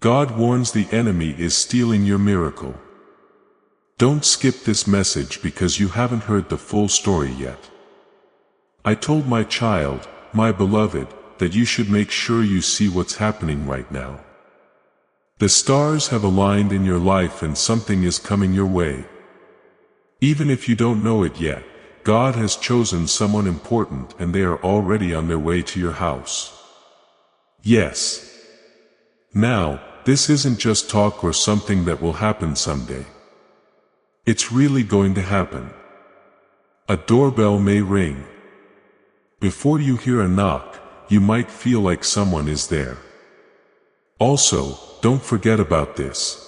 God warns the enemy is stealing your miracle. Don't skip this message because you haven't heard the full story yet. I told my child, my beloved, that you should make sure you see what's happening right now. The stars have aligned in your life and something is coming your way. Even if you don't know it yet, God has chosen someone important and they are already on their way to your house. Yes. Now, this isn't just talk or something that will happen someday. It's really going to happen. A doorbell may ring. Before you hear a knock, you might feel like someone is there. Also, don't forget about this.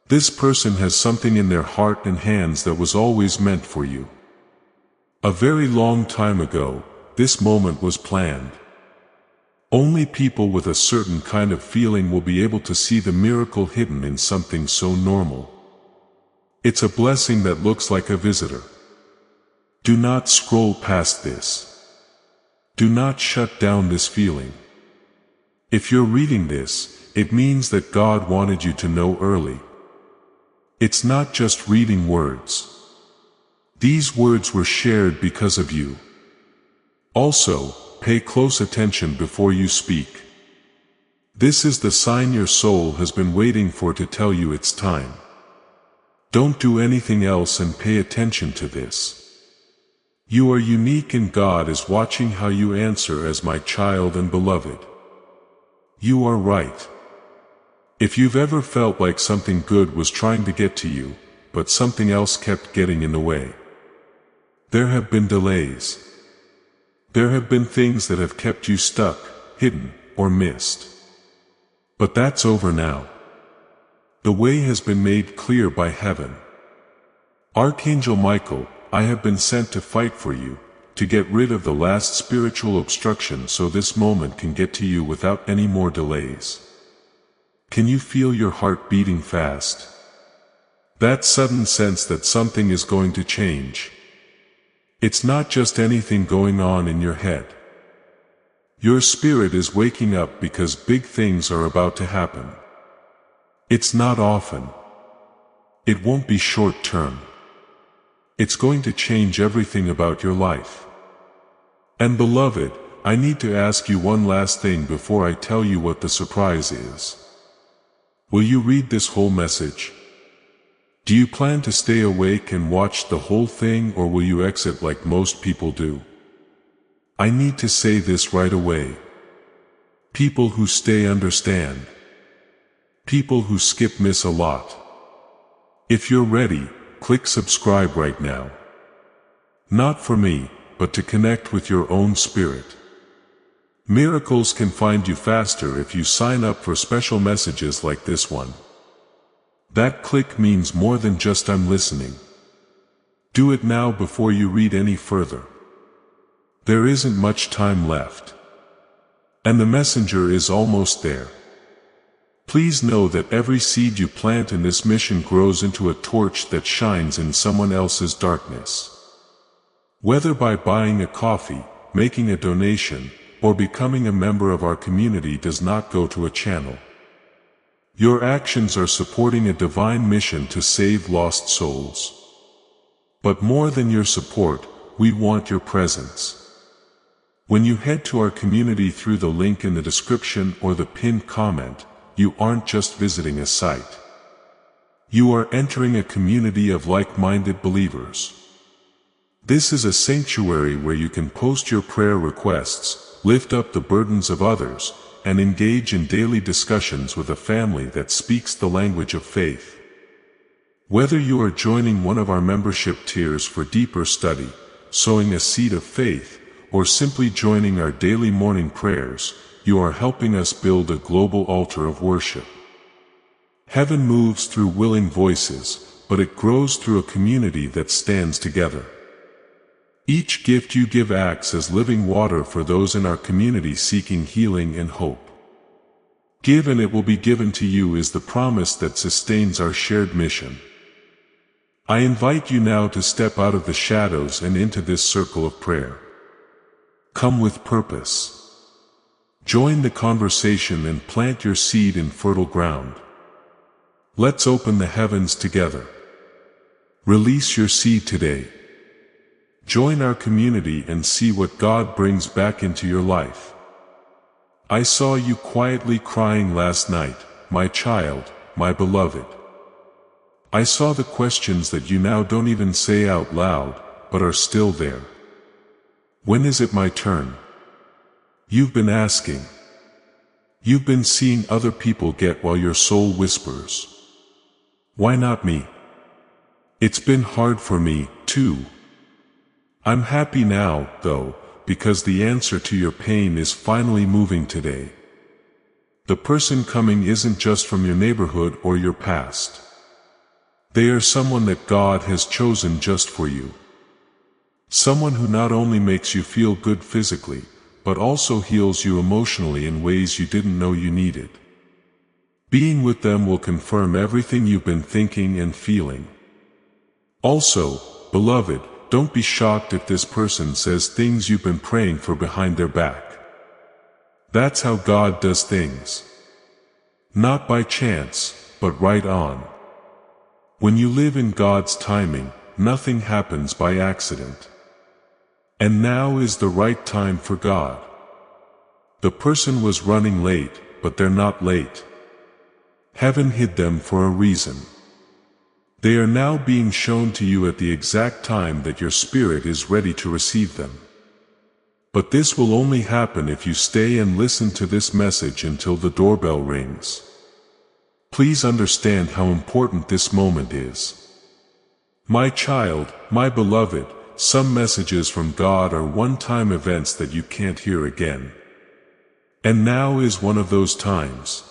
This person has something in their heart and hands that was always meant for you. A very long time ago, this moment was planned. Only people with a certain kind of feeling will be able to see the miracle hidden in something so normal. It's a blessing that looks like a visitor. Do not scroll past this. Do not shut down this feeling. If you're reading this, it means that God wanted you to know early. It's not just reading words. These words were shared because of you. Also, pay close attention before you speak. This is the sign your soul has been waiting for to tell you it's time. Don't do anything else and pay attention to this. You are unique and God is watching how you answer as my child and beloved. You are right. If you've ever felt like something good was trying to get to you, but something else kept getting in the way. There have been delays. There have been things that have kept you stuck, hidden, or missed. But that's over now. The way has been made clear by heaven. Archangel Michael, I have been sent to fight for you, to get rid of the last spiritual obstruction so this moment can get to you without any more delays. Can you feel your heart beating fast? That sudden sense that something is going to change. It's not just anything going on in your head. Your spirit is waking up because big things are about to happen. It's not often. It won't be short term. It's going to change everything about your life. And beloved, I need to ask you one last thing before I tell you what the surprise is. Will you read this whole message? Do you plan to stay awake and watch the whole thing, or will you exit like most people do? I need to say this right away. People who stay understand. People who skip miss a lot. If you're ready, click subscribe right now. Not for me, but to connect with your own spirit. Miracles can find you faster if you sign up for special messages like this one. That click means more than just I'm listening. Do it now before you read any further. There isn't much time left. And the messenger is almost there. Please know that every seed you plant in this mission grows into a torch that shines in someone else's darkness. Whether by buying a coffee, making a donation, or becoming a member of our community does not go to a channel. Your actions are supporting a divine mission to save lost souls. But more than your support, we want your presence. When you head to our community through the link in the description or the pinned comment, you aren't just visiting a site. You are entering a community of like-minded believers. This is a sanctuary where you can post your prayer requests, lift up the burdens of others, and engage in daily discussions with a family that speaks the language of faith. Whether you are joining one of our membership tiers for deeper study, sowing a seed of faith, or simply joining our daily morning prayers, you are helping us build a global altar of worship. Heaven moves through willing voices, but it grows through a community that stands together. Each gift you give acts as living water for those in our community seeking healing and hope. Give and it will be given to you is the promise that sustains our shared mission. I invite you now to step out of the shadows and into this circle of prayer. Come with purpose. Join the conversation and plant your seed in fertile ground. Let's open the heavens together. Release your seed today. Join our community and see what God brings back into your life. I saw you quietly crying last night, my child, my beloved. I saw the questions that you now don't even say out loud, but are still there. When is it my turn? You've been asking. You've been seeing other people get while your soul whispers, why not me? It's been hard for me, too. I'm happy now, though, because the answer to your pain is finally moving today. The person coming isn't just from your neighborhood or your past. They are someone that God has chosen just for you. Someone who not only makes you feel good physically, but also heals you emotionally in ways you didn't know you needed. Being with them will confirm everything you've been thinking and feeling. Also, beloved, don't be shocked if this person says things you've been praying for behind their back. That's how God does things. Not by chance, but right on. When you live in God's timing, nothing happens by accident. And now is the right time for God. The person was running late, but they're not late. Heaven hid them for a reason. They are now being shown to you at the exact time that your spirit is ready to receive them. But this will only happen if you stay and listen to this message until the doorbell rings. Please understand how important this moment is. My child, my beloved, some messages from God are one-time events that you can't hear again. And now is one of those times.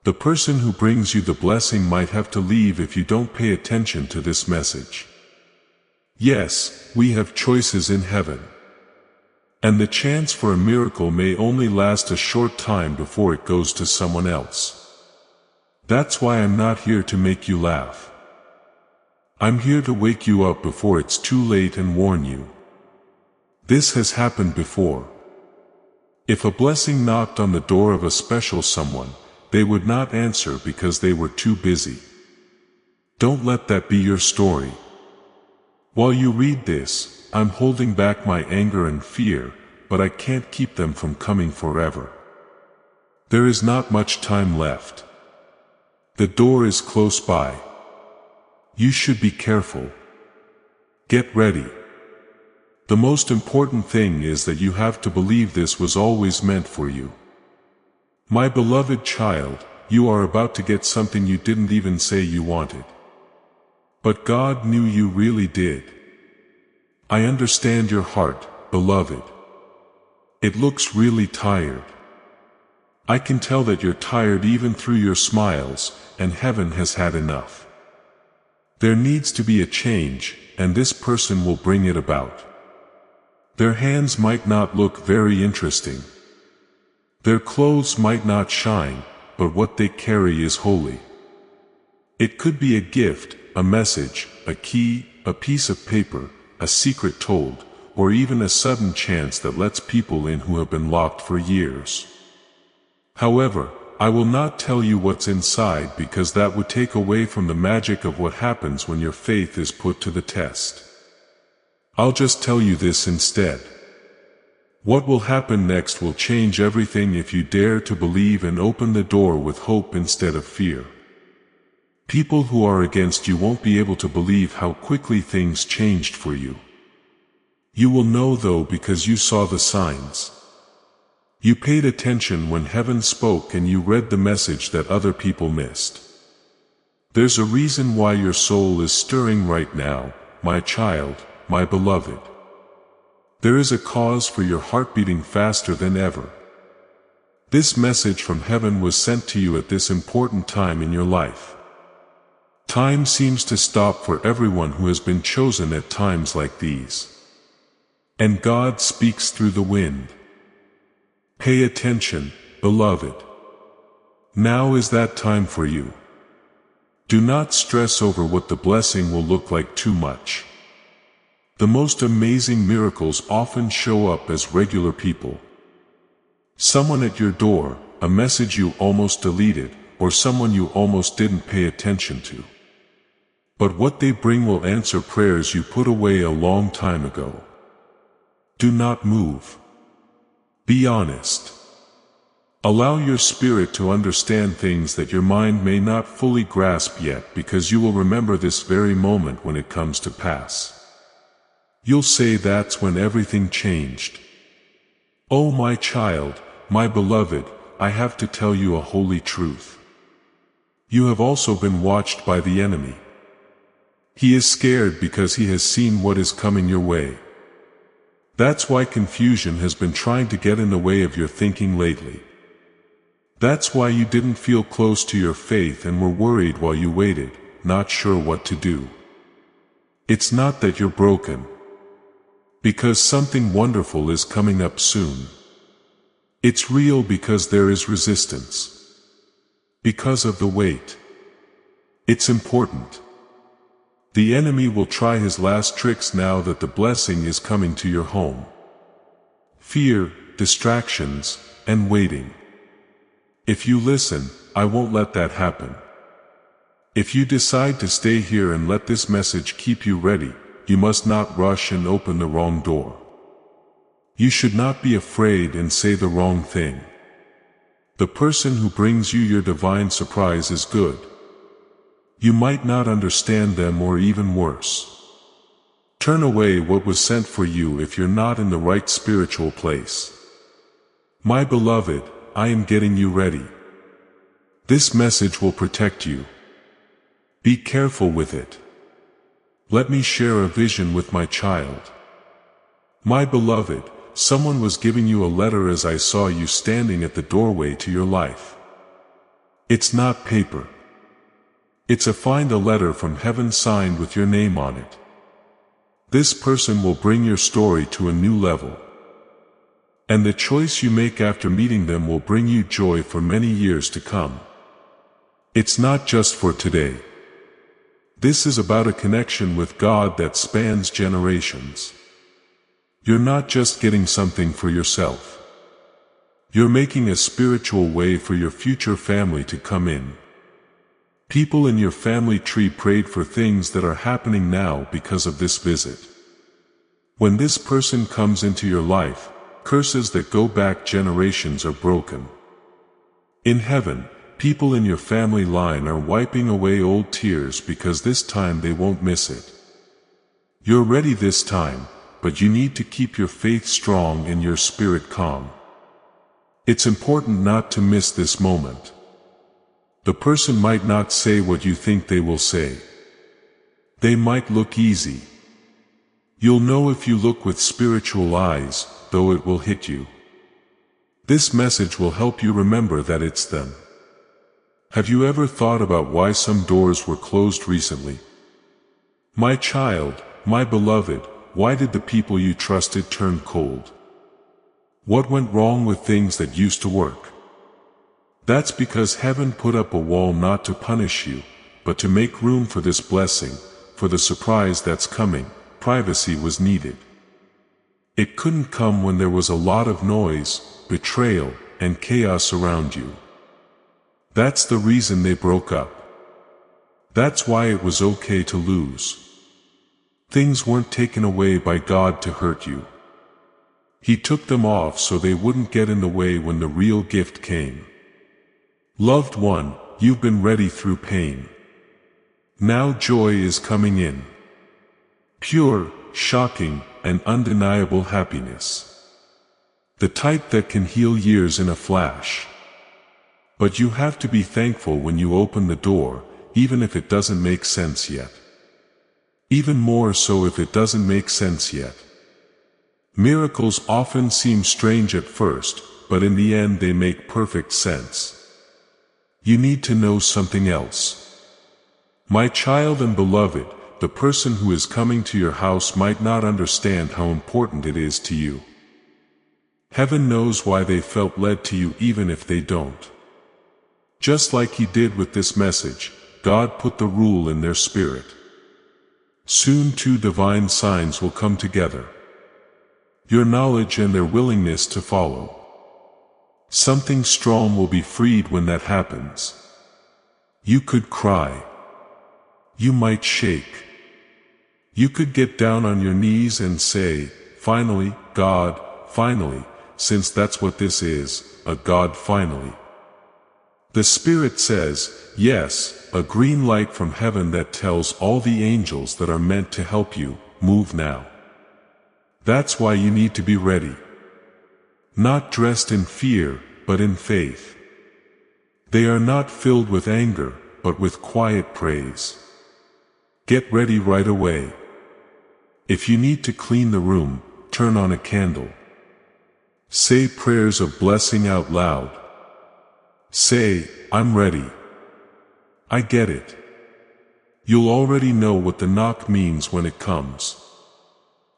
The person who brings you the blessing might have to leave if you don't pay attention to this message. Yes, we have choices in heaven. And the chance for a miracle may only last a short time before it goes to someone else. That's why I'm not here to make you laugh. I'm here to wake you up before it's too late and warn you. This has happened before. If a blessing knocked on the door of a special someone, they would not answer because they were too busy. Don't let that be your story. While you read this, I'm holding back my anger and fear, but I can't keep them from coming forever. There is not much time left. The door is close by. You should be careful. Get ready. The most important thing is that you have to believe this was always meant for you. My beloved child, you are about to get something you didn't even say you wanted. But God knew you really did. I understand your heart, beloved. It looks really tired. I can tell that you're tired even through your smiles, and heaven has had enough. There needs to be a change, and this person will bring it about. Their hands might not look very interesting. Their clothes might not shine, but what they carry is holy. It could be a gift, a message, a key, a piece of paper, a secret told, or even a sudden chance that lets people in who have been locked for years. However, I will not tell you what's inside because that would take away from the magic of what happens when your faith is put to the test. I'll just tell you this instead. What will happen next will change everything if you dare to believe and open the door with hope instead of fear. People who are against you won't be able to believe how quickly things changed for you. You will know though because you saw the signs. You paid attention when heaven spoke and you read the message that other people missed. There's a reason why your soul is stirring right now, my child, my beloved. There is a cause for your heart beating faster than ever. This message from heaven was sent to you at this important time in your life. Time seems to stop for everyone who has been chosen at times like these. And God speaks through the wind. Pay attention, beloved. Now is that time for you. Do not stress over what the blessing will look like too much. The most amazing miracles often show up as regular people. Someone at your door, a message you almost deleted, or someone you almost didn't pay attention to. But what they bring will answer prayers you put away a long time ago. Do not move. Be honest. Allow your spirit to understand things that your mind may not fully grasp yet, because you will remember this very moment when it comes to pass. You'll say, that's when everything changed. Oh my child, my beloved, I have to tell you a holy truth. You have also been watched by the enemy. He is scared because he has seen what is coming your way. That's why confusion has been trying to get in the way of your thinking lately. That's why you didn't feel close to your faith and were worried while you waited, not sure what to do. It's not that you're broken. Because something wonderful is coming up soon. It's real because there is resistance. Because of the wait. It's important. The enemy will try his last tricks now that the blessing is coming to your home. Fear, distractions, and waiting. If you listen, I won't let that happen. If you decide to stay here and let this message keep you ready, you must not rush and open the wrong door. You should not be afraid and say the wrong thing. The person who brings you your divine surprise is good. You might not understand them, or even worse. Turn away what was sent for you if you're not in the right spiritual place. My beloved, I am getting you ready. This message will protect you. Be careful with it. Let me share a vision with my child. My beloved, someone was giving you a letter as I saw you standing at the doorway to your life. It's not paper. It's a letter from heaven signed with your name on it. This person will bring your story to a new level. And the choice you make after meeting them will bring you joy for many years to come. It's not just for today. This is about a connection with God that spans generations. You're not just getting something for yourself. You're making a spiritual way for your future family to come in. People in your family tree prayed for things that are happening now because of this visit. When this person comes into your life, curses that go back generations are broken. In heaven, people in your family line are wiping away old tears because this time they won't miss it. You're ready this time, but you need to keep your faith strong and your spirit calm. It's important not to miss this moment. The person might not say what you think they will say. They might look easy. You'll know if you look with spiritual eyes, though it will hit you. This message will help you remember that it's them. Have you ever thought about why some doors were closed recently? My child, my beloved, why did the people you trusted turn cold? What went wrong with things that used to work? That's because heaven put up a wall not to punish you, but to make room for this blessing, for the surprise that's coming. Privacy was needed. It couldn't come when there was a lot of noise, betrayal, and chaos around you. That's the reason they broke up. That's why it was okay to lose. Things weren't taken away by God to hurt you. He took them off so they wouldn't get in the way when the real gift came. Loved one, you've been ready through pain. Now joy is coming in. Pure, shocking, and undeniable happiness. The type that can heal years in a flash. But you have to be thankful when you open the door, even if it doesn't make sense yet. Even more so if it doesn't make sense yet. Miracles often seem strange at first, but in the end they make perfect sense. You need to know something else. My child and beloved, the person who is coming to your house might not understand how important it is to you. Heaven knows why they felt led to you even if they don't. Just like He did with this message, God put the rule in their spirit. Soon two divine signs will come together. Your knowledge and their willingness to follow. Something strong will be freed when that happens. You could cry. You might shake. You could get down on your knees and say, "Finally, God, finally," since that's what this is, a God finally. The Spirit says, yes, a green light from heaven that tells all the angels that are meant to help you, move now. That's why you need to be ready. Not dressed in fear, but in faith. They are not filled with anger, but with quiet praise. Get ready right away. If you need to clean the room, turn on a candle. Say prayers of blessing out loud. Say, "I'm ready. I get it." You'll already know what the knock means when it comes.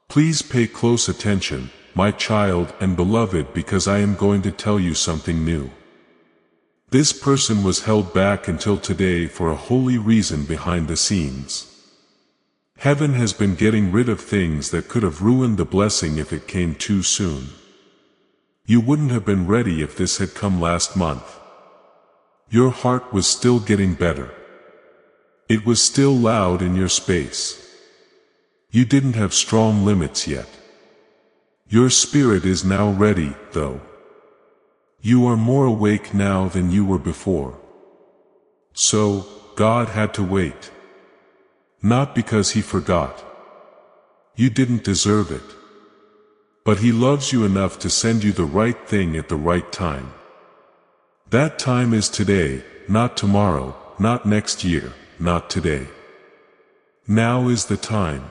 Please pay close attention, my child and beloved, because I am going to tell you something new. This person was held back until today for a holy reason behind the scenes. Heaven has been getting rid of things that could have ruined the blessing if it came too soon. You wouldn't have been ready if this had come last month. Your heart was still getting better. It was still loud in your space. You didn't have strong limits yet. Your spirit is now ready, though. You are more awake now than you were before. So, God had to wait. Not because He forgot. You didn't deserve it. But He loves you enough to send you the right thing at the right time. That time is today, not tomorrow, not next year, not today. Now is the time.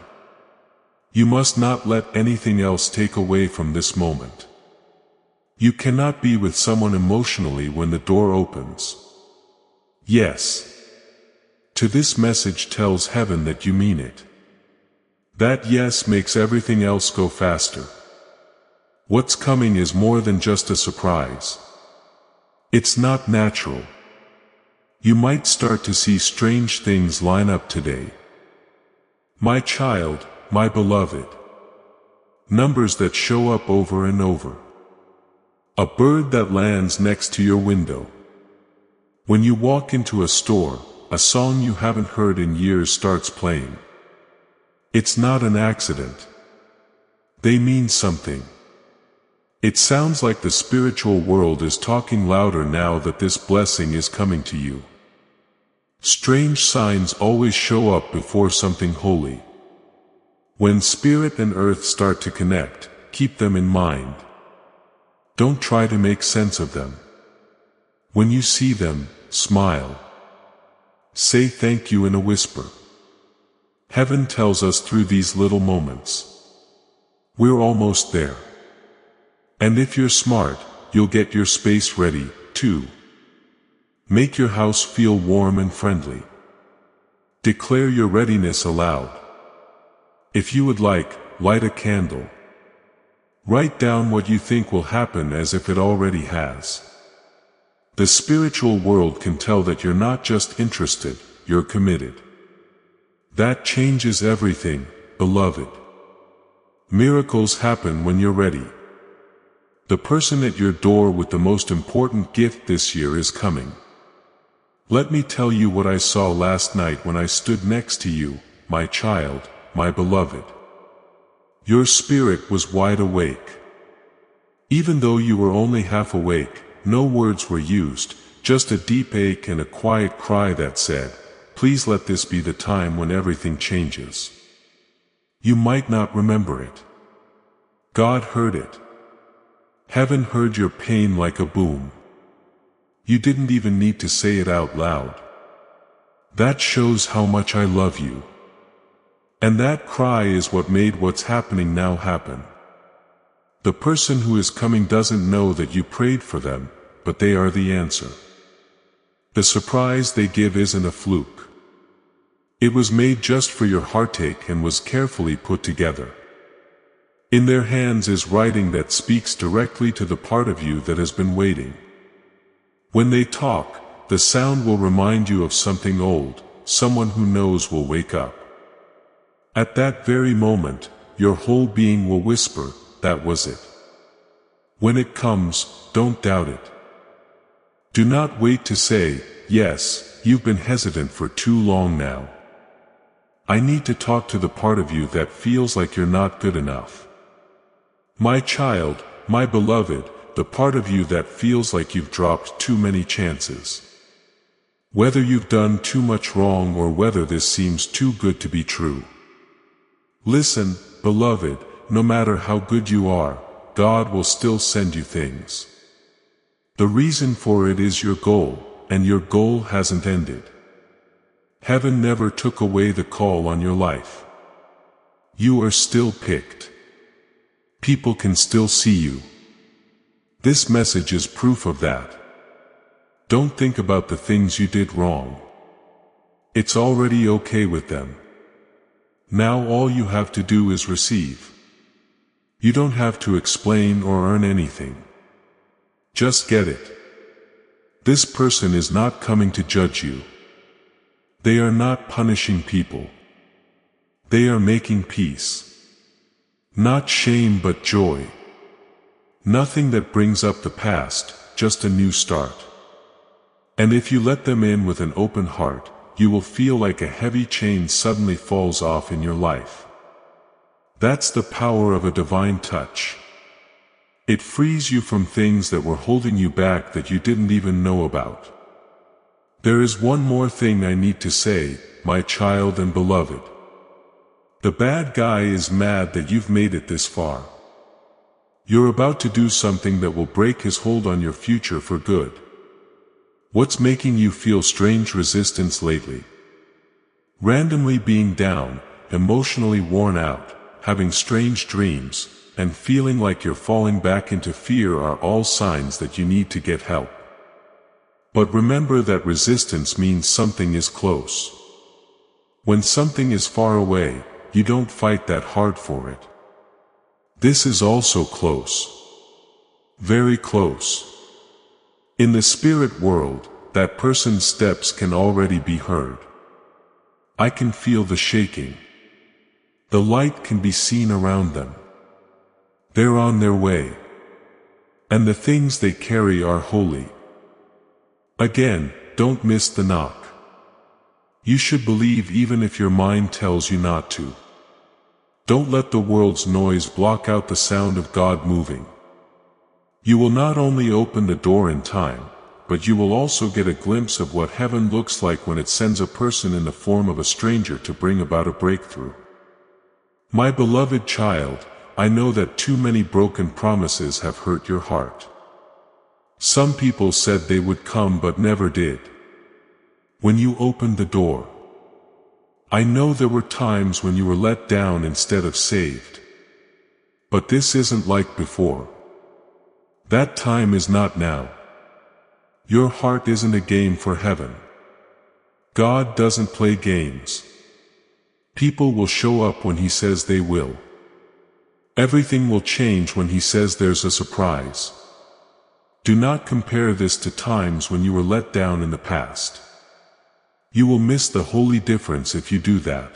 You must not let anything else take away from this moment. You cannot be with someone emotionally when the door opens. Yes. To this message tells heaven that you mean it. That yes makes everything else go faster. What's coming is more than just a surprise. It's not natural. You might start to see strange things line up today. My child, my beloved. Numbers that show up over and over. A bird that lands next to your window. When you walk into a store, a song you haven't heard in years starts playing. It's not an accident. They mean something. It sounds like the spiritual world is talking louder now that this blessing is coming to you. Strange signs always show up before something holy. When spirit and earth start to connect, keep them in mind. Don't try to make sense of them. When you see them, smile. Say thank you in a whisper. Heaven tells us through these little moments. We're almost there. And if you're smart, you'll get your space ready, too. Make your house feel warm and friendly. Declare your readiness aloud. If you would like, light a candle. Write down what you think will happen as if it already has. The spiritual world can tell that you're not just interested, you're committed. That changes everything, beloved. Miracles happen when you're ready. The person at your door with the most important gift this year is coming. Let me tell you what I saw last night when I stood next to you, my child, my beloved. Your spirit was wide awake. Even though you were only half awake, no words were used, just a deep ache and a quiet cry that said, "Please let this be the time when everything changes." You might not remember it. God heard it. Heaven heard your pain like a boom. You didn't even need to say it out loud. That shows how much I love you. And that cry is what made what's happening now happen. The person who is coming doesn't know that you prayed for them, but they are the answer. The surprise they give isn't a fluke. It was made just for your heartache and was carefully put together. In their hands is writing that speaks directly to the part of you that has been waiting. When they talk, the sound will remind you of something old, someone who knows will wake up. At that very moment, your whole being will whisper, "That was it." When it comes, don't doubt it. Do not wait to say, yes, you've been hesitant for too long now. I need to talk to the part of you that feels like you're not good enough. My child, my beloved, the part of you that feels like you've dropped too many chances. Whether you've done too much wrong or whether this seems too good to be true. Listen, beloved, no matter how good you are, God will still send you things. The reason for it is your goal, and your goal hasn't ended. Heaven never took away the call on your life. You are still picked. People can still see you. This message is proof of that. Don't think about the things you did wrong. It's already okay with them. Now all you have to do is receive. You don't have to explain or earn anything. Just get it. This person is not coming to judge you. They are not punishing people. They are making peace. Not shame but joy. Nothing that brings up the past, just a new start. And if you let them in with an open heart, you will feel like a heavy chain suddenly falls off in your life. That's the power of a divine touch. It frees you from things that were holding you back that you didn't even know about. There is one more thing I need to say, my child and beloved. The bad guy is mad that you've made it this far. You're about to do something that will break his hold on your future for good. What's making you feel strange resistance lately? Randomly being down, emotionally worn out, having strange dreams, and feeling like you're falling back into fear are all signs that you need to get help. But remember that resistance means something is close. When something is far away, you don't fight that hard for it. This is also close. Very close. In the spirit world, that person's steps can already be heard. I can feel the shaking. The light can be seen around them. They're on their way. And the things they carry are holy. Again, don't miss the knock. You should believe even if your mind tells you not to. Don't let the world's noise block out the sound of God moving. You will not only open the door in time, but you will also get a glimpse of what heaven looks like when it sends a person in the form of a stranger to bring about a breakthrough. My beloved child, I know that too many broken promises have hurt your heart. Some people said they would come but never did. When you opened the door, I know there were times when you were let down instead of saved. But this isn't like before. That time is not now. Your heart isn't a game for heaven. God doesn't play games. People will show up when He says they will. Everything will change when He says there's a surprise. Do not compare this to times when you were let down in the past. You will miss the holy difference if you do that.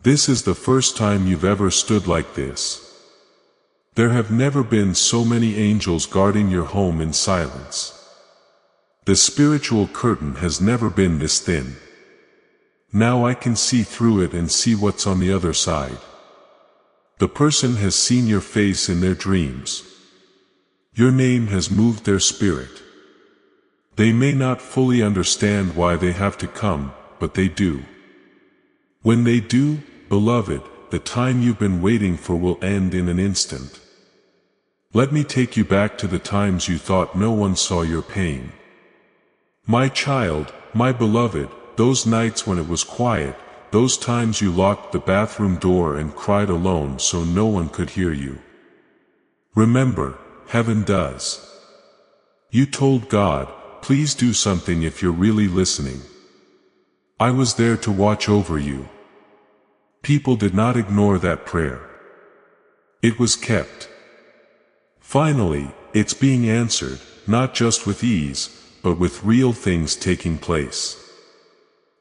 This is the first time you've ever stood like this. There have never been so many angels guarding your home in silence. The spiritual curtain has never been this thin. Now I can see through it and see what's on the other side. The person has seen your face in their dreams. Your name has moved their spirit. They may not fully understand why they have to come, but they do. When they do, beloved, the time you've been waiting for will end in an instant. Let me take you back to the times you thought no one saw your pain. My child, my beloved, those nights when it was quiet, those times you locked the bathroom door and cried alone so no one could hear you. Remember, heaven does. You told God, please do something if you're really listening. I was there to watch over you. People did not ignore that prayer. It was kept. Finally, it's being answered, not just with ease, but with real things taking place.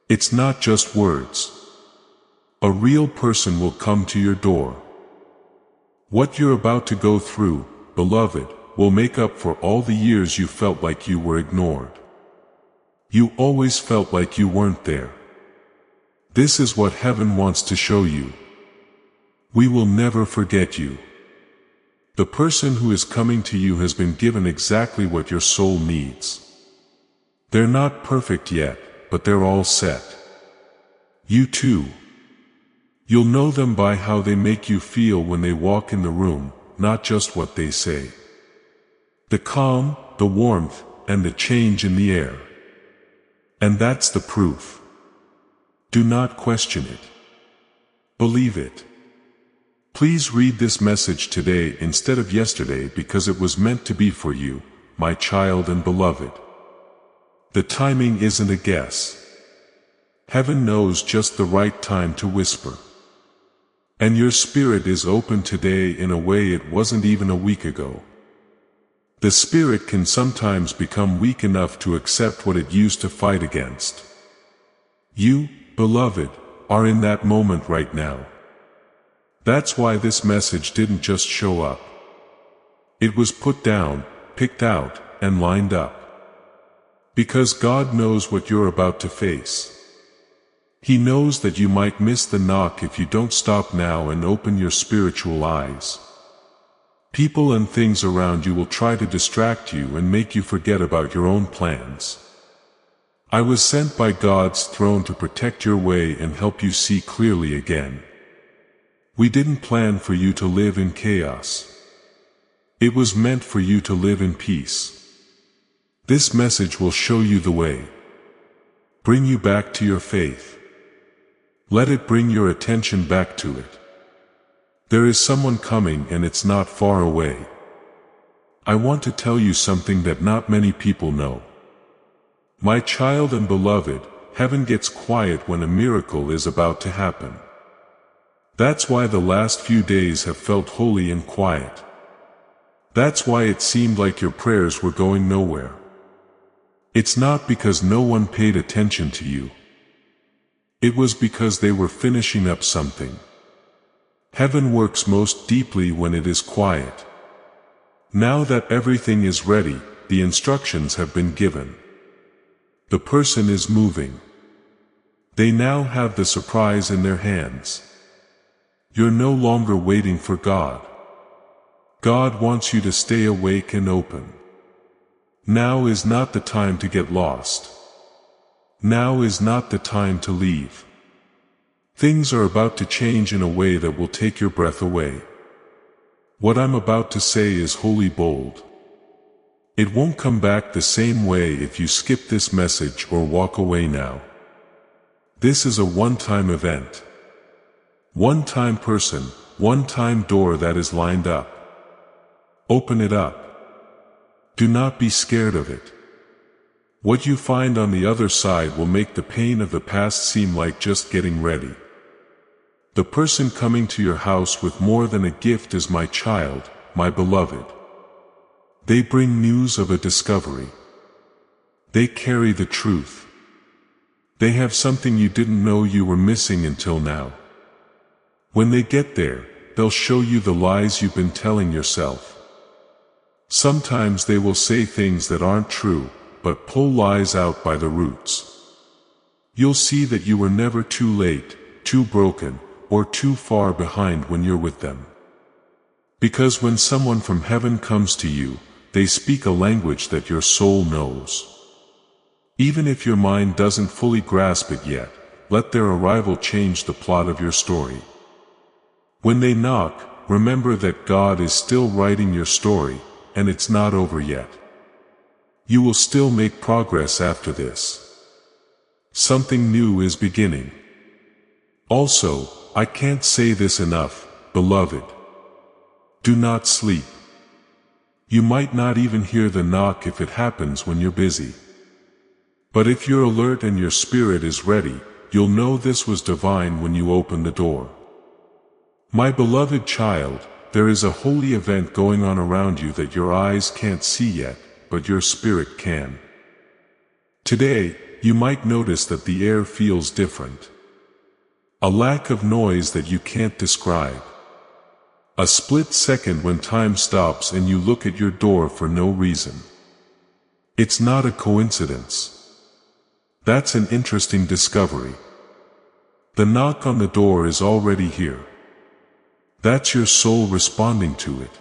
It's not just words. A real person will come to your door. What you're about to go through, beloved, will make up for all the years you felt like you were ignored. You always felt like you weren't there. This is what heaven wants to show you. We will never forget you. The person who is coming to you has been given exactly what your soul needs. They're not perfect yet, but they're all set. You too. You'll know them by how they make you feel when they walk in the room, not just what they say. The calm, the warmth, and the change in the air. And that's the proof. Do not question it. Believe it. Please read this message today instead of yesterday because it was meant to be for you, my child and beloved. The timing isn't a guess. Heaven knows just the right time to whisper. And your spirit is open today in a way it wasn't even a week ago. The spirit can sometimes become weak enough to accept what it used to fight against. You, beloved, are in that moment right now. That's why this message didn't just show up. It was put down, picked out, and lined up. Because God knows what you're about to face. He knows that you might miss the knock if you don't stop now and open your spiritual eyes. People and things around you will try to distract you and make you forget about your own plans. I was sent by God's throne to protect your way and help you see clearly again. We didn't plan for you to live in chaos. It was meant for you to live in peace. This message will show you the way. Bring you back to your faith. Let it bring your attention back to it. There is someone coming and it's not far away. I want to tell you something that not many people know. My child and beloved, heaven gets quiet when a miracle is about to happen. That's why the last few days have felt holy and quiet. That's why it seemed like your prayers were going nowhere. It's not because no one paid attention to you. It was because they were finishing up something. Heaven works most deeply when it is quiet. Now that everything is ready, the instructions have been given. The person is moving. They now have the surprise in their hands. You're no longer waiting for God. God wants you to stay awake and open. Now is not the time to get lost. Now is not the time to leave. Things are about to change in a way that will take your breath away. What I'm about to say is wholly bold. It won't come back the same way if you skip this message or walk away now. This is a one-time event. One-time person, one-time door that is lined up. Open it up. Do not be scared of it. What you find on the other side will make the pain of the past seem like just getting ready. The person coming to your house with more than a gift is my child, my beloved. They bring news of a discovery. They carry the truth. They have something you didn't know you were missing until now. When they get there, they'll show you the lies you've been telling yourself. Sometimes they will say things that aren't true, but pull lies out by the roots. You'll see that you were never too late, too broken, or too far behind when you're with them. Because when someone from heaven comes to you, they speak a language that your soul knows. Even if your mind doesn't fully grasp it yet, let their arrival change the plot of your story. When they knock, remember that God is still writing your story, and it's not over yet. You will still make progress after this. Something new is beginning. Also, I can't say this enough, beloved. Do not sleep. You might not even hear the knock if it happens when you're busy. But if you're alert and your spirit is ready, you'll know this was divine when you open the door. My beloved child, there is a holy event going on around you that your eyes can't see yet, but your spirit can. Today, you might notice that the air feels different. A lack of noise that you can't describe. A split second when time stops and you look at your door for no reason. It's not a coincidence. That's an interesting discovery. The knock on the door is already here. That's your soul responding to it.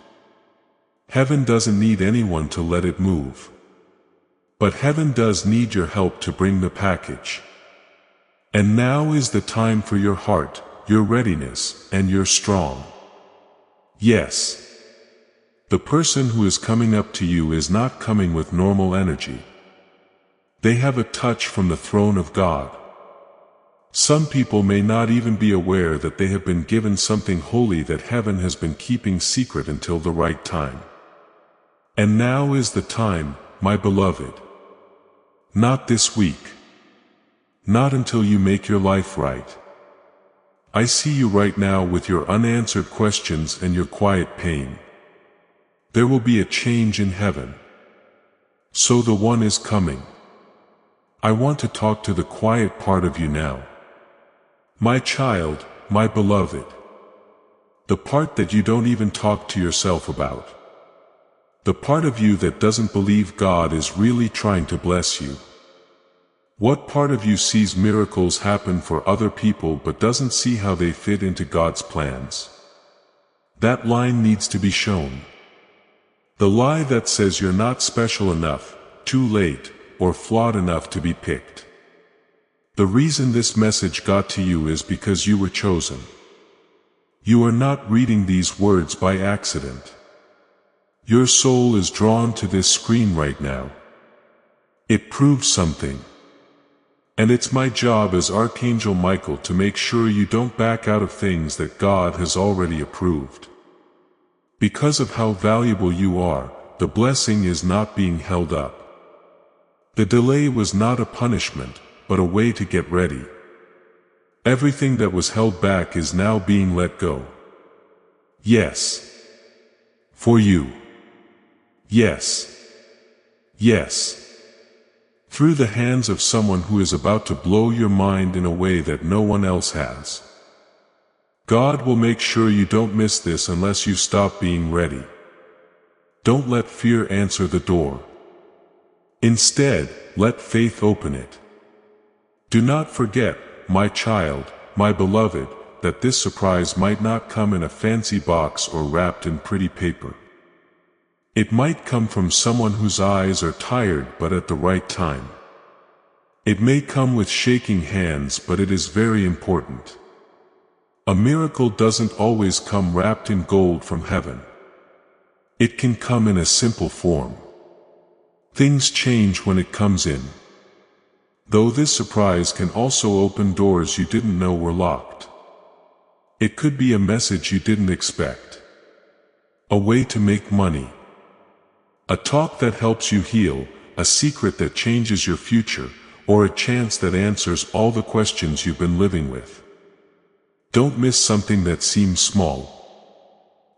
Heaven doesn't need anyone to let it move. But heaven does need your help to bring the package. And now is the time for your heart, your readiness, and your strong. Yes. The person who is coming up to you is not coming with normal energy. They have a touch from the throne of God. Some people may not even be aware that they have been given something holy that heaven has been keeping secret until the right time. And now is the time, my beloved. Not this week. Not until you make your life right. I see you right now with your unanswered questions and your quiet pain. There will be a change in heaven. So the one is coming. I want to talk to the quiet part of you now. My child, my beloved. The part that you don't even talk to yourself about. The part of you that doesn't believe God is really trying to bless you. What part of you sees miracles happen for other people but doesn't see how they fit into God's plans? That line needs to be shown. The lie that says you're not special enough, too late, or flawed enough to be picked. The reason this message got to you is because you were chosen. You are not reading these words by accident. Your soul is drawn to this screen right now. It proves something. And it's my job as Archangel Michael to make sure you don't back out of things that God has already approved. Because of how valuable you are, the blessing is not being held up. The delay was not a punishment, but a way to get ready. Everything that was held back is now being let go. Yes. For you. Yes. Yes. Through the hands of someone who is about to blow your mind in a way that no one else has. God will make sure you don't miss this unless you stop being ready. Don't let fear answer the door. Instead, let faith open it. Do not forget, my child, my beloved, that this surprise might not come in a fancy box or wrapped in pretty paper. It might come from someone whose eyes are tired but at the right time. It may come with shaking hands, but it is very important. A miracle doesn't always come wrapped in gold from heaven. It can come in a simple form. Things change when it comes in. Though this surprise can also open doors you didn't know were locked. It could be a message you didn't expect. A way to make money. A talk that helps you heal, a secret that changes your future, or a chance that answers all the questions you've been living with. Don't miss something that seems small.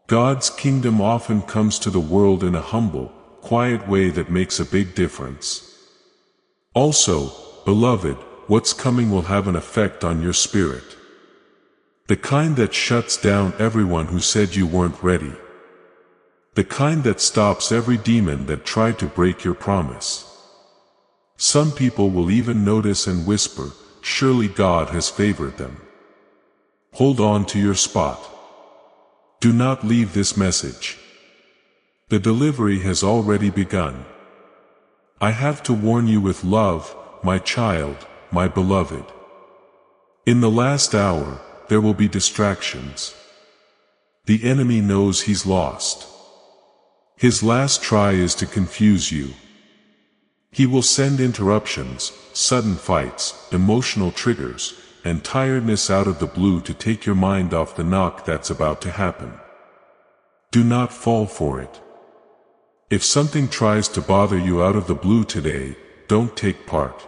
God's kingdom often comes to the world in a humble, quiet way that makes a big difference. Also, beloved, what's coming will have an effect on your spirit. The kind that shuts down everyone who said you weren't ready. The kind that stops every demon that tried to break your promise. Some people will even notice and whisper, surely God has favored them. Hold on to your spot. Do not leave this message. The delivery has already begun. I have to warn you with love, my child, my beloved. In the last hour, there will be distractions. The enemy knows he's lost. His last try is to confuse you. He will send interruptions, sudden fights, emotional triggers, and tiredness out of the blue to take your mind off the knock that's about to happen. Do not fall for it. If something tries to bother you out of the blue today, don't take part.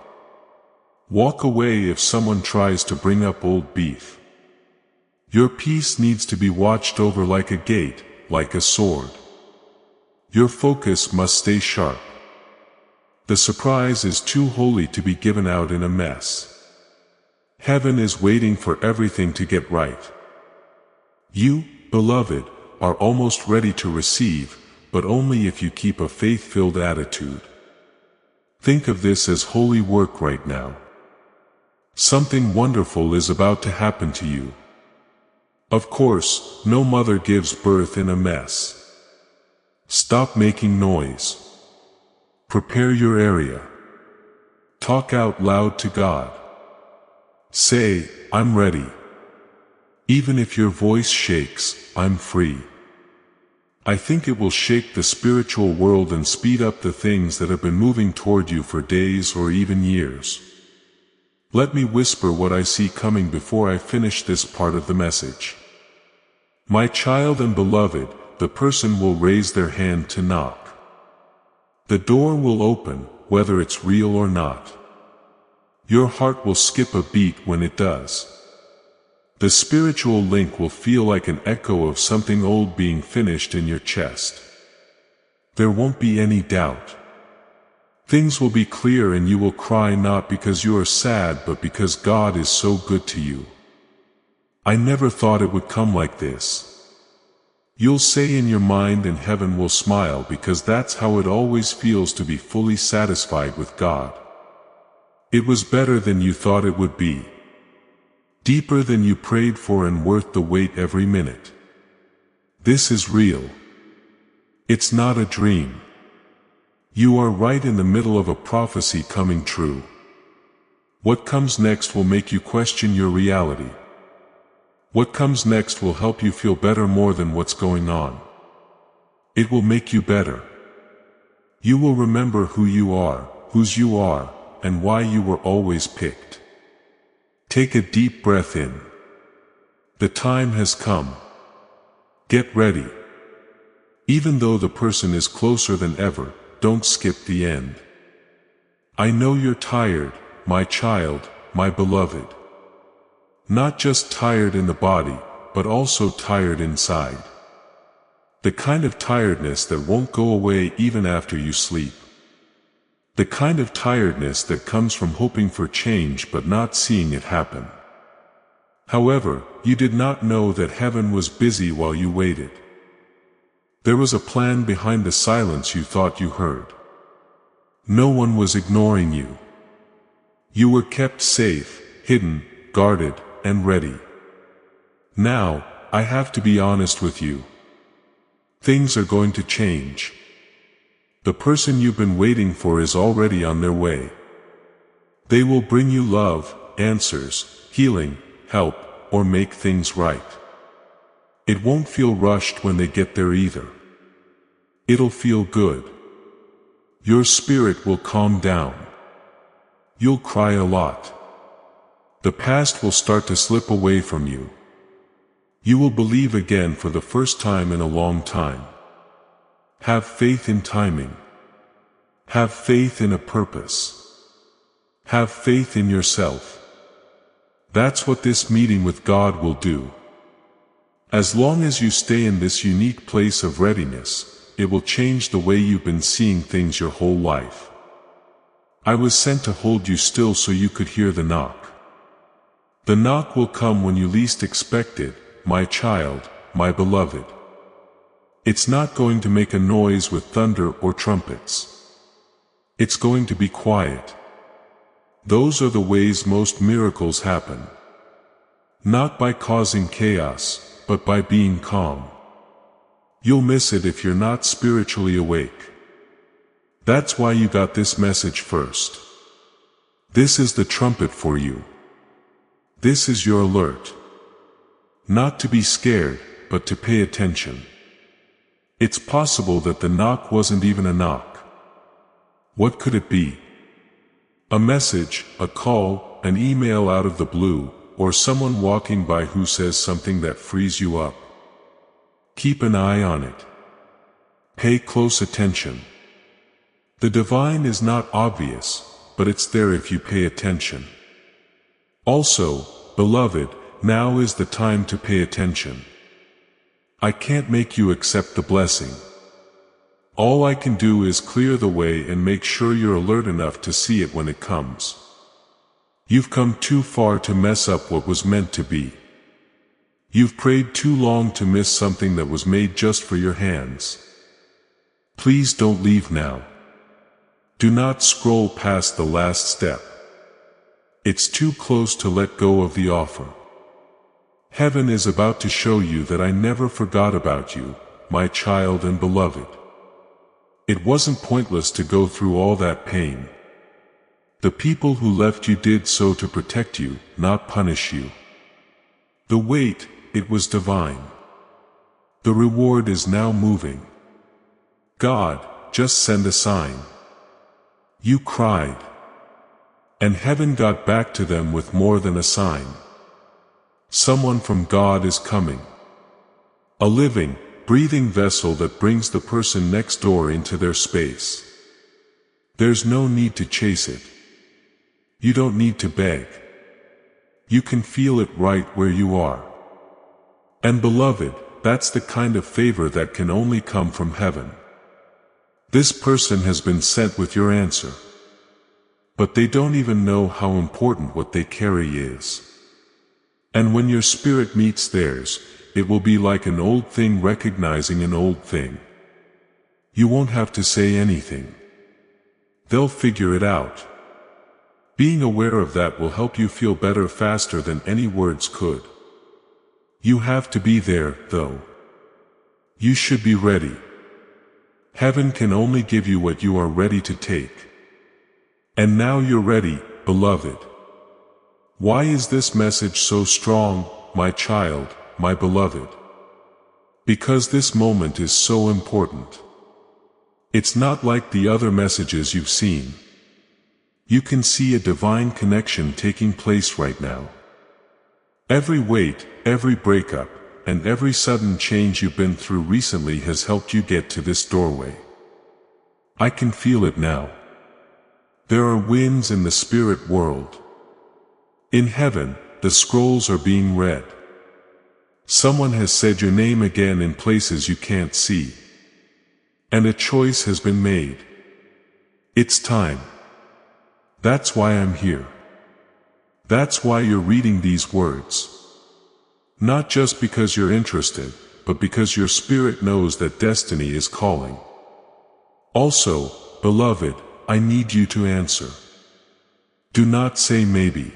Walk away if someone tries to bring up old beef. Your peace needs to be watched over like a gate, like a sword. Your focus must stay sharp. The surprise is too holy to be given out in a mess. Heaven is waiting for everything to get right. You, beloved, are almost ready to receive, but only if you keep a faith-filled attitude. Think of this as holy work right now. Something wonderful is about to happen to you. Of course, no mother gives birth in a mess. Stop making noise. Prepare your area. Talk out loud to God. Say, I'm ready. Even if your voice shakes, I'm free. I think it will shake the spiritual world and speed up the things that have been moving toward you for days or even years. Let me whisper what I see coming before I finish this part of the message. My child and beloved, the person will raise their hand to knock. The door will open, whether it's real or not. Your heart will skip a beat when it does. The spiritual link will feel like an echo of something old being finished in your chest. There won't be any doubt. Things will be clear and you will cry not because you are sad but because God is so good to you. I never thought it would come like this. You'll say in your mind and heaven will smile because that's how it always feels to be fully satisfied with God. It was better than you thought it would be. Deeper than you prayed for and worth the wait every minute. This is real. It's not a dream. You are right in the middle of a prophecy coming true. What comes next will make you question your reality. What comes next will help you feel better more than what's going on. It will make you better. You will remember who you are, whose you are, and why you were always picked. Take a deep breath in. The time has come. Get ready. Even though the person is closer than ever, don't skip the end. I know you're tired, my child, my beloved. Not just tired in the body, but also tired inside. The kind of tiredness that won't go away even after you sleep. The kind of tiredness that comes from hoping for change but not seeing it happen. However, you did not know that heaven was busy while you waited. There was a plan behind the silence you thought you heard. No one was ignoring you. You were kept safe, hidden, guarded, and ready. Now, I have to be honest with you. Things are going to change. The person you've been waiting for is already on their way. They will bring you love, answers, healing, help, or make things right. It won't feel rushed when they get there either. It'll feel good. Your spirit will calm down. You'll cry a lot. The past will start to slip away from you. You will believe again for the first time in a long time. Have faith in timing. Have faith in a purpose. Have faith in yourself. That's what this meeting with God will do. As long as you stay in this unique place of readiness, it will change the way you've been seeing things your whole life. I was sent to hold you still so you could hear the knock. The knock will come when you least expect it, my child, my beloved. It's not going to make a noise with thunder or trumpets. It's going to be quiet. Those are the ways most miracles happen. Not by causing chaos, but by being calm. You'll miss it if you're not spiritually awake. That's why you got this message first. This is the trumpet for you. This is your alert. Not to be scared, but to pay attention. It's possible that the knock wasn't even a knock. What could it be? A message, a call, an email out of the blue, or someone walking by who says something that frees you up. Keep an eye on it. Pay close attention. The divine is not obvious, but it's there if you pay attention. Also, beloved, now is the time to pay attention. I can't make you accept the blessing. All I can do is clear the way and make sure you're alert enough to see it when it comes. You've come too far to mess up what was meant to be. You've prayed too long to miss something that was made just for your hands. Please don't leave now. Do not scroll past the last step. It's too close to let go of the offer. Heaven is about to show you that I never forgot about you, my child and beloved. It wasn't pointless to go through all that pain. The people who left you did so to protect you, not punish you. The wait, it was divine. The reward is now moving. God, just send a sign. You cried. And heaven got back to them with more than a sign. Someone from God is coming. A living, breathing vessel that brings the person next door into their space. There's no need to chase it. You don't need to beg. You can feel it right where you are. And beloved, that's the kind of favor that can only come from heaven. This person has been sent with your answer. But they don't even know how important what they carry is. And when your spirit meets theirs, it will be like an old thing recognizing an old thing. You won't have to say anything. They'll figure it out. Being aware of that will help you feel better faster than any words could. You have to be there, though. You should be ready. Heaven can only give you what you are ready to take. And now you're ready, beloved. Why is this message so strong, my child, my beloved? Because this moment is so important. It's not like the other messages you've seen. You can see a divine connection taking place right now. Every wait, every breakup, and every sudden change you've been through recently has helped you get to this doorway. I can feel it now. There are winds in the spirit world. In heaven, the scrolls are being read. Someone has said your name again in places you can't see. And a choice has been made. It's time. That's why I'm here. That's why you're reading these words. Not just because you're interested, but because your spirit knows that destiny is calling. Also, beloved, I need you to answer. Do not say maybe.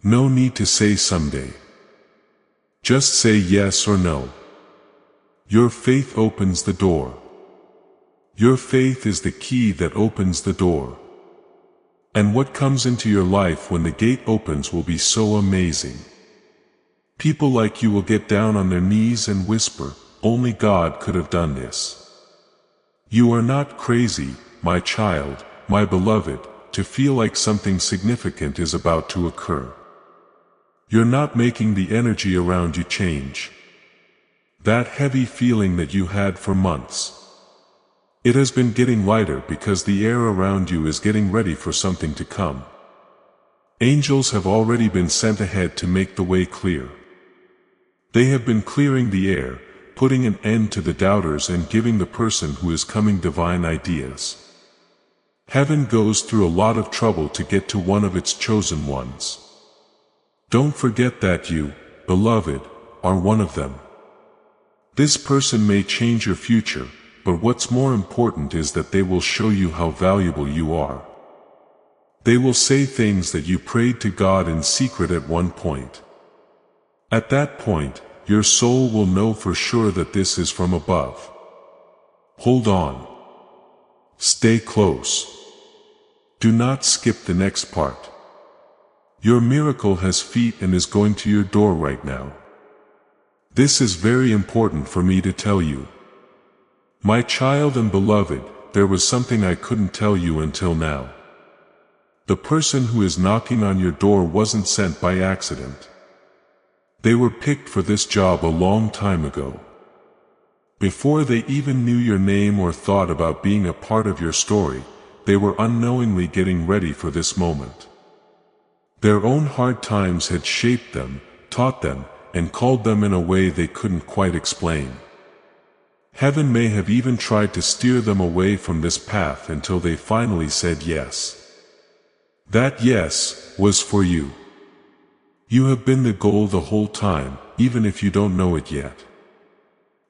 No need to say someday. Just say yes or no. Your faith opens the door. Your faith is the key that opens the door. And what comes into your life when the gate opens will be so amazing. People like you will get down on their knees and whisper, only God could have done this. You are not crazy, my child, my beloved, to feel like something significant is about to occur. You're not making the energy around you change. That heavy feeling that you had for months. It has been getting lighter because the air around you is getting ready for something to come. Angels have already been sent ahead to make the way clear. They have been clearing the air, putting an end to the doubters and giving the person who is coming divine ideas. Heaven goes through a lot of trouble to get to one of its chosen ones. Don't forget that you, beloved, are one of them. This person may change your future, but what's more important is that they will show you how valuable you are. They will say things that you prayed to God in secret at one point. At that point, your soul will know for sure that this is from above. Hold on. Stay close. Do not skip the next part. Your miracle has feet and is going to your door right now. This is very important for me to tell you. My child and beloved, there was something I couldn't tell you until now. The person who is knocking on your door wasn't sent by accident. They were picked for this job a long time ago. Before they even knew your name or thought about being a part of your story, they were unknowingly getting ready for this moment. Their own hard times had shaped them, taught them, and called them in a way they couldn't quite explain. Heaven may have even tried to steer them away from this path until they finally said yes. That yes was for you. You have been the goal the whole time, even if you don't know it yet.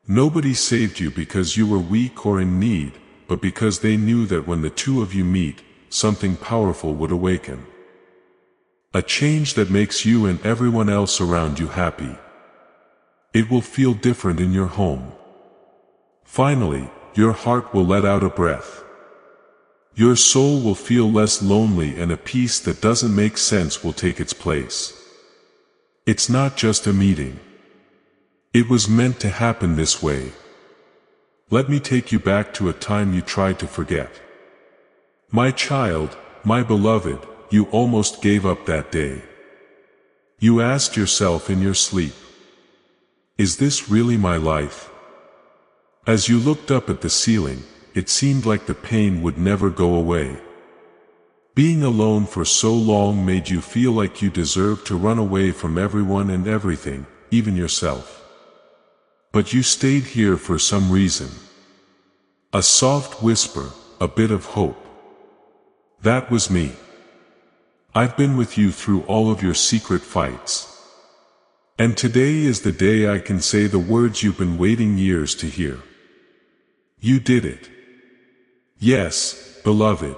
Nobody saved you because you were weak or in need, but because they knew that when the two of you meet, something powerful would awaken. A change that makes you and everyone else around you happy. It will feel different in your home. Finally, your heart will let out a breath. Your soul will feel less lonely, and a peace that doesn't make sense will take its place. It's not just a meeting. It was meant to happen this way. Let me take you back to a time you tried to forget. My child, my beloved, you almost gave up that day. You asked yourself in your sleep, "Is this really my life?" As you looked up at the ceiling, it seemed like the pain would never go away. Being alone for so long made you feel like you deserved to run away from everyone and everything, even yourself. But you stayed here for some reason. A soft whisper, a bit of hope. That was me. I've been with you through all of your secret fights. And today is the day I can say the words you've been waiting years to hear. You did it. Yes, beloved.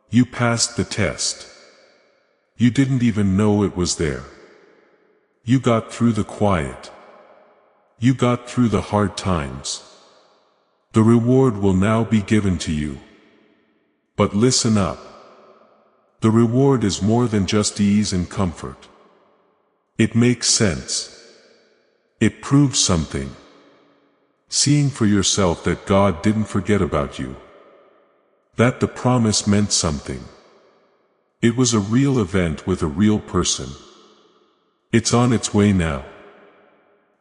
You passed the test. You didn't even know it was there. You got through the quiet. You got through the hard times. The reward will now be given to you. But listen up. The reward is more than just ease and comfort. It makes sense. It proves something. Seeing for yourself that God didn't forget about you. That the promise meant something. It was a real event with a real person. It's on its way now.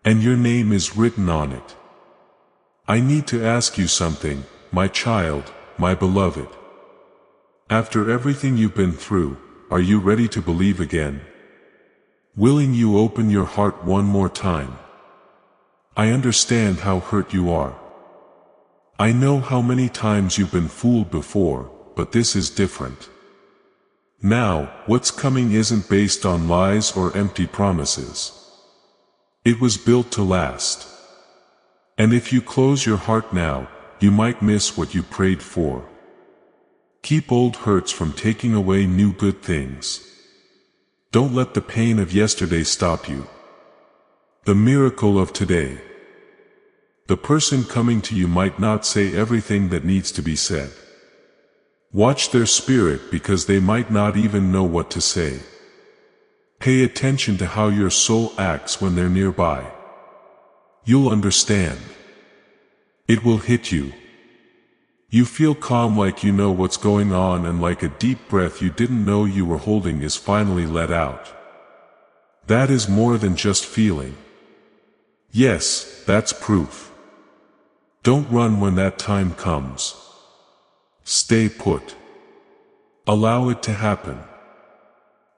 And your name is written on it. I need to ask you something, my child, my beloved. After everything you've been through, are you ready to believe again? Willing you open your heart one more time? I understand how hurt you are. I know how many times you've been fooled before, but this is different. Now, what's coming isn't based on lies or empty promises. It was built to last. And if you close your heart now, you might miss what you prayed for. Keep old hurts from taking away new good things. Don't let the pain of yesterday stop you. The miracle of today. The person coming to you might not say everything that needs to be said. Watch their spirit, because they might not even know what to say. Pay attention to how your soul acts when they're nearby. You'll understand. It will hit you. You feel calm, like you know what's going on, and like a deep breath you didn't know you were holding is finally let out. That is more than just feeling. Yes, that's proof. Don't run when that time comes. Stay put. Allow it to happen.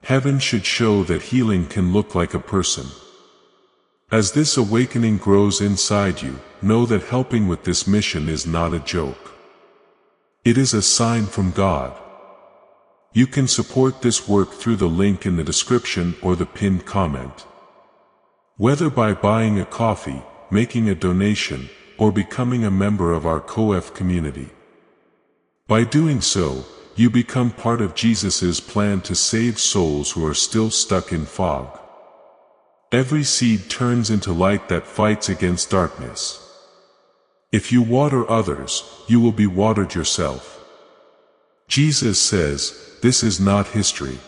Heaven should show that healing can look like a person. As this awakening grows inside you, know that helping with this mission is not a joke. It is a sign from God. You can support this work through the link in the description or the pinned comment. Whether by buying a coffee, making a donation, or becoming a member of our COF community. By doing so, you become part of Jesus' plan to save souls who are still stuck in fog. Every seed turns into light that fights against darkness. If you water others, you will be watered yourself. Jesus says, this is not history.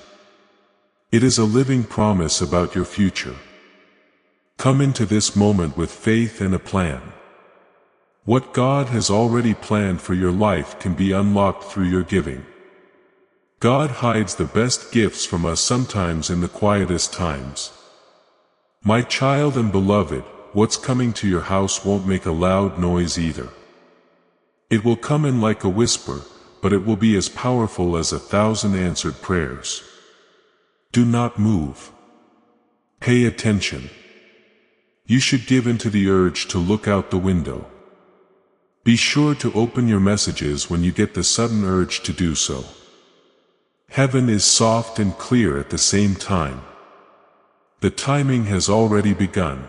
It is a living promise about your future. Come into this moment with faith and a plan. What God has already planned for your life can be unlocked through your giving. God hides the best gifts from us sometimes in the quietest times. My child and beloved, what's coming to your house won't make a loud noise either. It will come in like a whisper, but it will be as powerful as 1,000 answered prayers. Do not move. Pay attention. You should give in to the urge to look out the window. Be sure to open your messages when you get the sudden urge to do so. Heaven is soft and clear at the same time. The timing has already begun.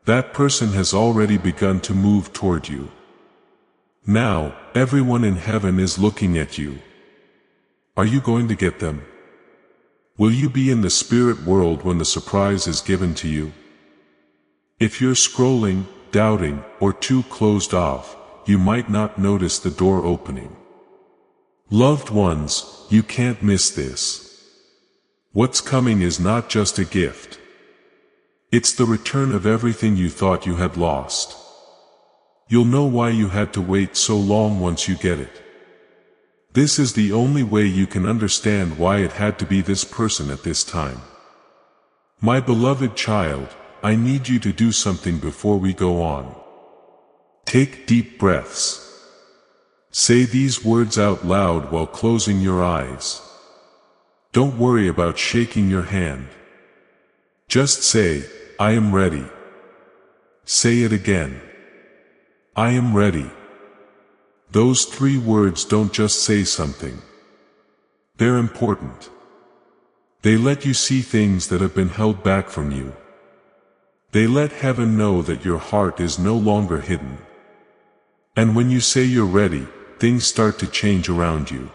That person has already begun to move toward you. Now, everyone in heaven is looking at you. Are you going to get them? Will you be in the spirit world when the surprise is given to you? If you're scrolling, doubting, or too closed off, you might not notice the door opening. Loved ones, you can't miss this. What's coming is not just a gift. It's the return of everything you thought you had lost. You'll know why you had to wait so long once you get it. This is the only way you can understand why it had to be this person at this time. My beloved child, I need you to do something before we go on. Take deep breaths. Say these words out loud while closing your eyes. Don't worry about shaking your hand. Just say, I am ready. Say it again. I am ready. Those 3 words don't just say something. They're important. They let you see things that have been held back from you. They let heaven know that your heart is no longer hidden. And when you say you're ready, things start to change around you.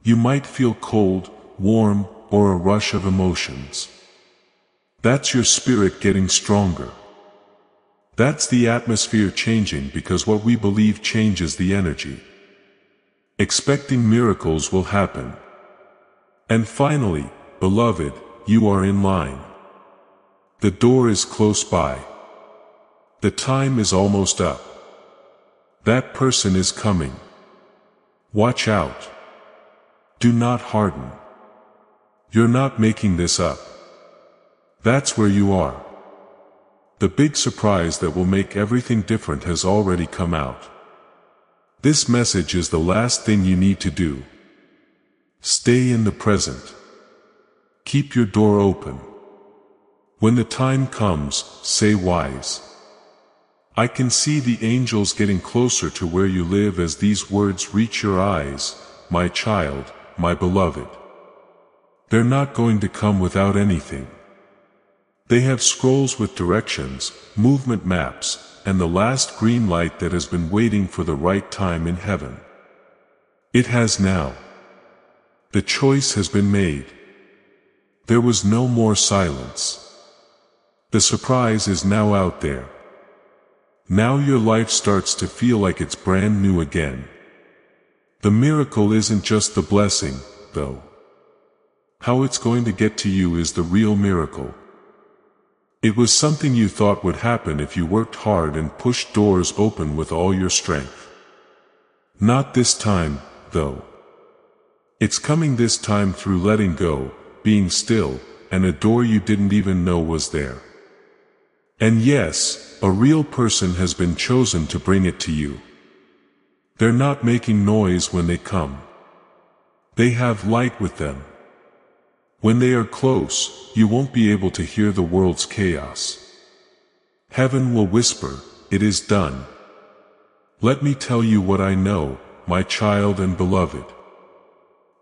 You might feel cold, warm, or a rush of emotions. That's your spirit getting stronger. That's the atmosphere changing, because what we believe changes the energy. Expecting miracles will happen. And finally, beloved, you are in line. The door is close by. The time is almost up. That person is coming. Watch out. Do not harden. You're not making this up. That's where you are. The big surprise that will make everything different has already come out. This message is the last thing you need to do. Stay in the present. Keep your door open. When the time comes, say wise. I can see the angels getting closer to where you live as these words reach your eyes, my child, my beloved. They're not going to come without anything. They have scrolls with directions, movement maps, and the last green light that has been waiting for the right time in heaven. It has now. The choice has been made. There was no more silence. The surprise is now out there. Now your life starts to feel like it's brand new again. The miracle isn't just the blessing, though. How it's going to get to you is the real miracle. It was something you thought would happen if you worked hard and pushed doors open with all your strength. Not this time, though. It's coming this time through letting go, being still, and a door you didn't even know was there. And yes, a real person has been chosen to bring it to you. They're not making noise when they come. They have light with them. When they are close, you won't be able to hear the world's chaos. Heaven will whisper, "It is done." Let me tell you what I know, my child and beloved.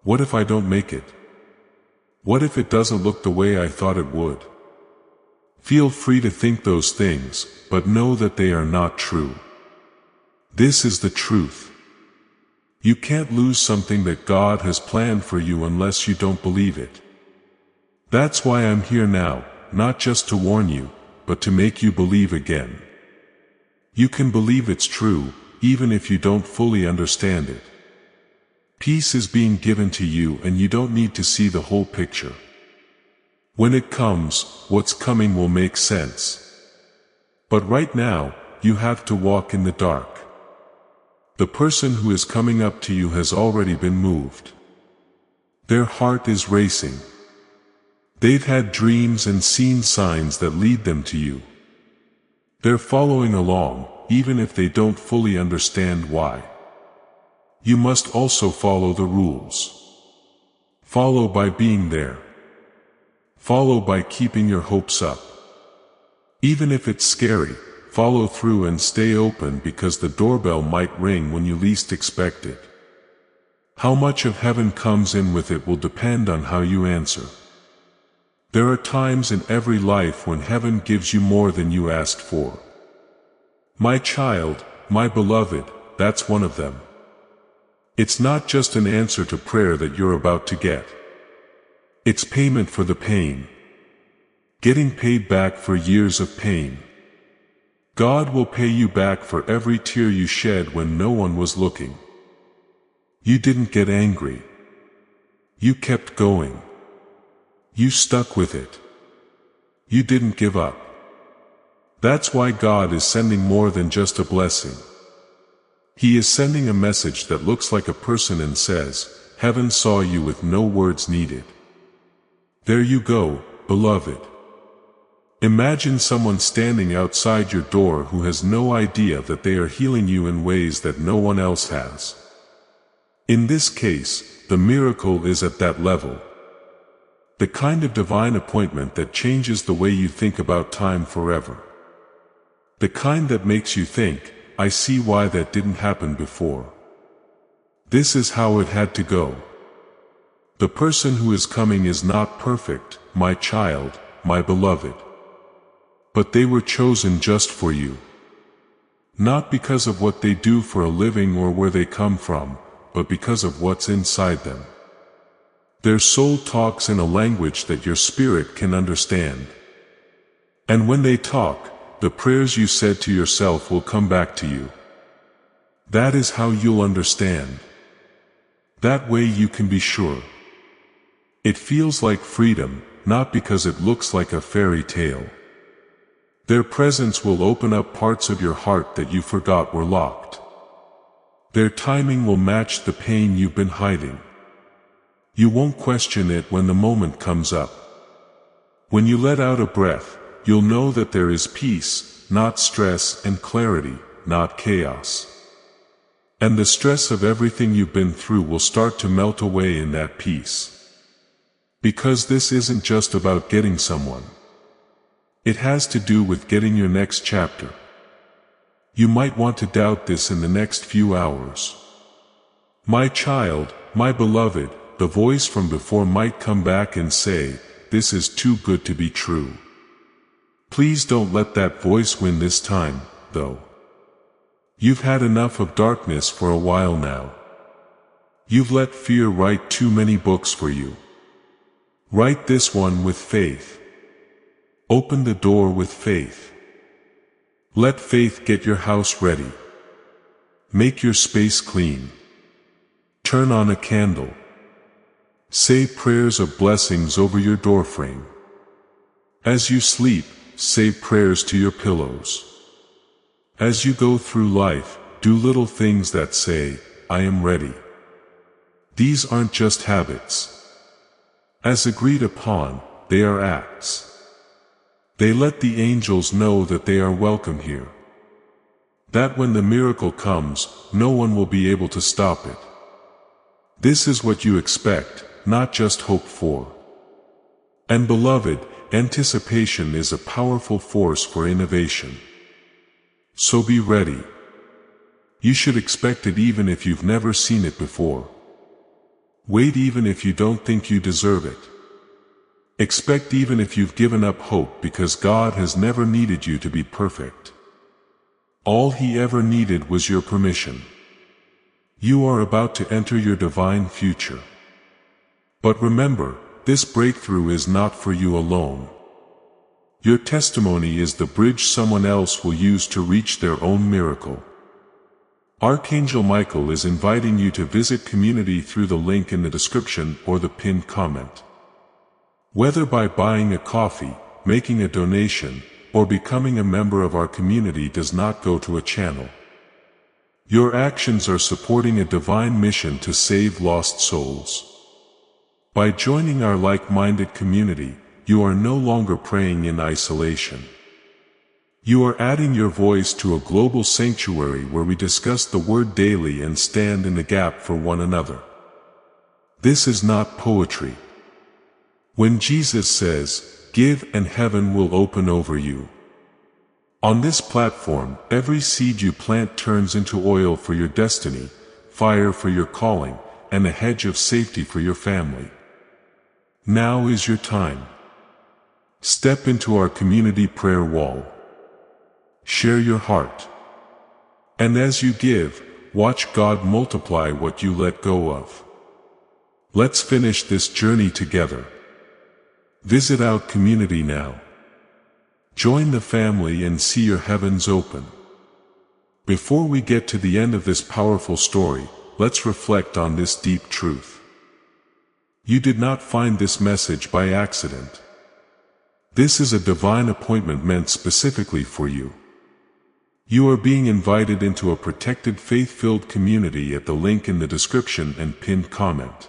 What if I don't make it? What if it doesn't look the way I thought it would? Feel free to think those things, but know that they are not true. This is the truth. You can't lose something that God has planned for you unless you don't believe it. That's why I'm here now, not just to warn you, but to make you believe again. You can believe it's true, even if you don't fully understand it. Peace is being given to you and you don't need to see the whole picture. When it comes, what's coming will make sense. But right now, you have to walk in the dark. The person who is coming up to you has already been moved. Their heart is racing. They've had dreams and seen signs that lead them to you. They're following along, even if they don't fully understand why. You must also follow the rules. Follow by being there. Follow by keeping your hopes up. Even if it's scary, follow through and stay open, because the doorbell might ring when you least expect it. How much of heaven comes in with it will depend on how you answer. There are times in every life when heaven gives you more than you asked for. My child, my beloved, that's one of them. It's not just an answer to prayer that you're about to get. It's payment for the pain. Getting paid back for years of pain. God will pay you back for every tear you shed when no one was looking. You didn't get angry. You kept going. You stuck with it. You didn't give up. That's why God is sending more than just a blessing. He is sending a message that looks like a person and says, "Heaven saw you with no words needed." There you go, beloved. Imagine someone standing outside your door who has no idea that they are healing you in ways that no one else has. In this case, the miracle is at that level. The kind of divine appointment that changes the way you think about time forever. The kind that makes you think, "I see why that didn't happen before. This is how it had to go." The person who is coming is not perfect, my child, my beloved. But they were chosen just for you. Not because of what they do for a living or where they come from, but because of what's inside them. Their soul talks in a language that your spirit can understand. And when they talk, the prayers you said to yourself will come back to you. That is how you'll understand. That way you can be sure. It feels like freedom, not because it looks like a fairy tale. Their presence will open up parts of your heart that you forgot were locked. Their timing will match the pain you've been hiding. You won't question it when the moment comes up. When you let out a breath, you'll know that there is peace, not stress, and clarity, not chaos. And the stress of everything you've been through will start to melt away in that peace. Because this isn't just about getting someone. It has to do with getting your next chapter. You might want to doubt this in the next few hours. My child, my beloved, the voice from before might come back and say, "This is too good to be true." Please don't let that voice win this time, though. You've had enough of darkness for a while now. You've let fear write too many books for you. Write this one with faith. Open the door with faith. Let faith get your house ready. Make your space clean. Turn on a candle. Say prayers of blessings over your doorframe. As you sleep, say prayers to your pillows. As you go through life, do little things that say, "I am ready." These aren't just habits. As agreed upon, they are acts. They let the angels know that they are welcome here. That when the miracle comes, no one will be able to stop it. This is what you expect, not just hope for. And beloved, anticipation is a powerful force for innovation. So be ready. You should expect it even if you've never seen it before. Wait even if you don't think you deserve it. Expect even if you've given up hope, because God has never needed you to be perfect. All He ever needed was your permission. You are about to enter your divine future. But remember, this breakthrough is not for you alone. Your testimony is the bridge someone else will use to reach their own miracle. Archangel Michael is inviting you to visit community through the link in the description or the pinned comment. Whether by buying a coffee, making a donation, or becoming a member of our community does not go to a channel. Your actions are supporting a divine mission to save lost souls. By joining our like-minded community, you are no longer praying in isolation. You are adding your voice to a global sanctuary where we discuss the Word daily and stand in the gap for one another. This is not poetry. When Jesus says, "Give and heaven will open over you." On this platform, every seed you plant turns into oil for your destiny, fire for your calling, and a hedge of safety for your family. Now is your time. Step into our community prayer wall. Share your heart. And as you give, watch God multiply what you let go of. Let's finish this journey together. Visit our community now. Join the family and see your heavens open. Before we get to the end of this powerful story, let's reflect on this deep truth. You did not find this message by accident. This is a divine appointment meant specifically for you. You are being invited into a protected faith-filled community at the link in the description and pinned comment.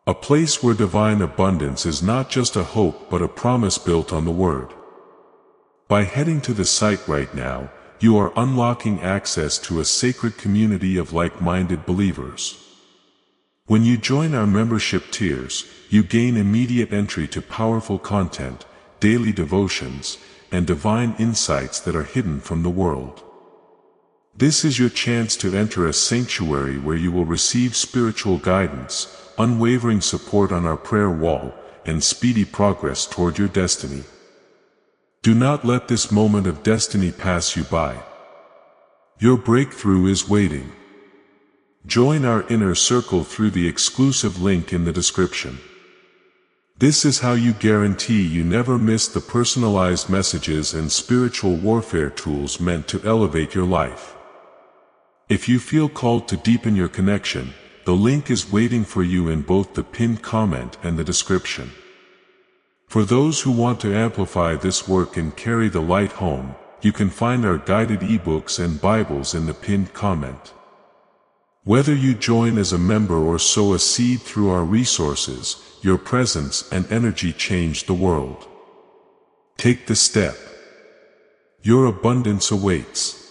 A place where divine abundance is not just a hope but a promise built on the Word. By heading to the site right now, you are unlocking access to a sacred community of like-minded believers. When you join our membership tiers, you gain immediate entry to powerful content, daily devotions, and divine insights that are hidden from the world. This is your chance to enter a sanctuary where you will receive spiritual guidance, unwavering support on our prayer wall, and speedy progress toward your destiny. Do not let this moment of destiny pass you by. Your breakthrough is waiting. Join our inner circle through the exclusive link in the description. This is how you guarantee you never miss the personalized messages and spiritual warfare tools meant to elevate your life. If you feel called to deepen your connection, the link is waiting for you in both the pinned comment and the description. For those who want to amplify this work and carry the light home, you can find our guided ebooks and Bibles in the pinned comment. Whether you join as a member or sow a seed through our resources, your presence and energy change the world. Take the step. Your abundance awaits.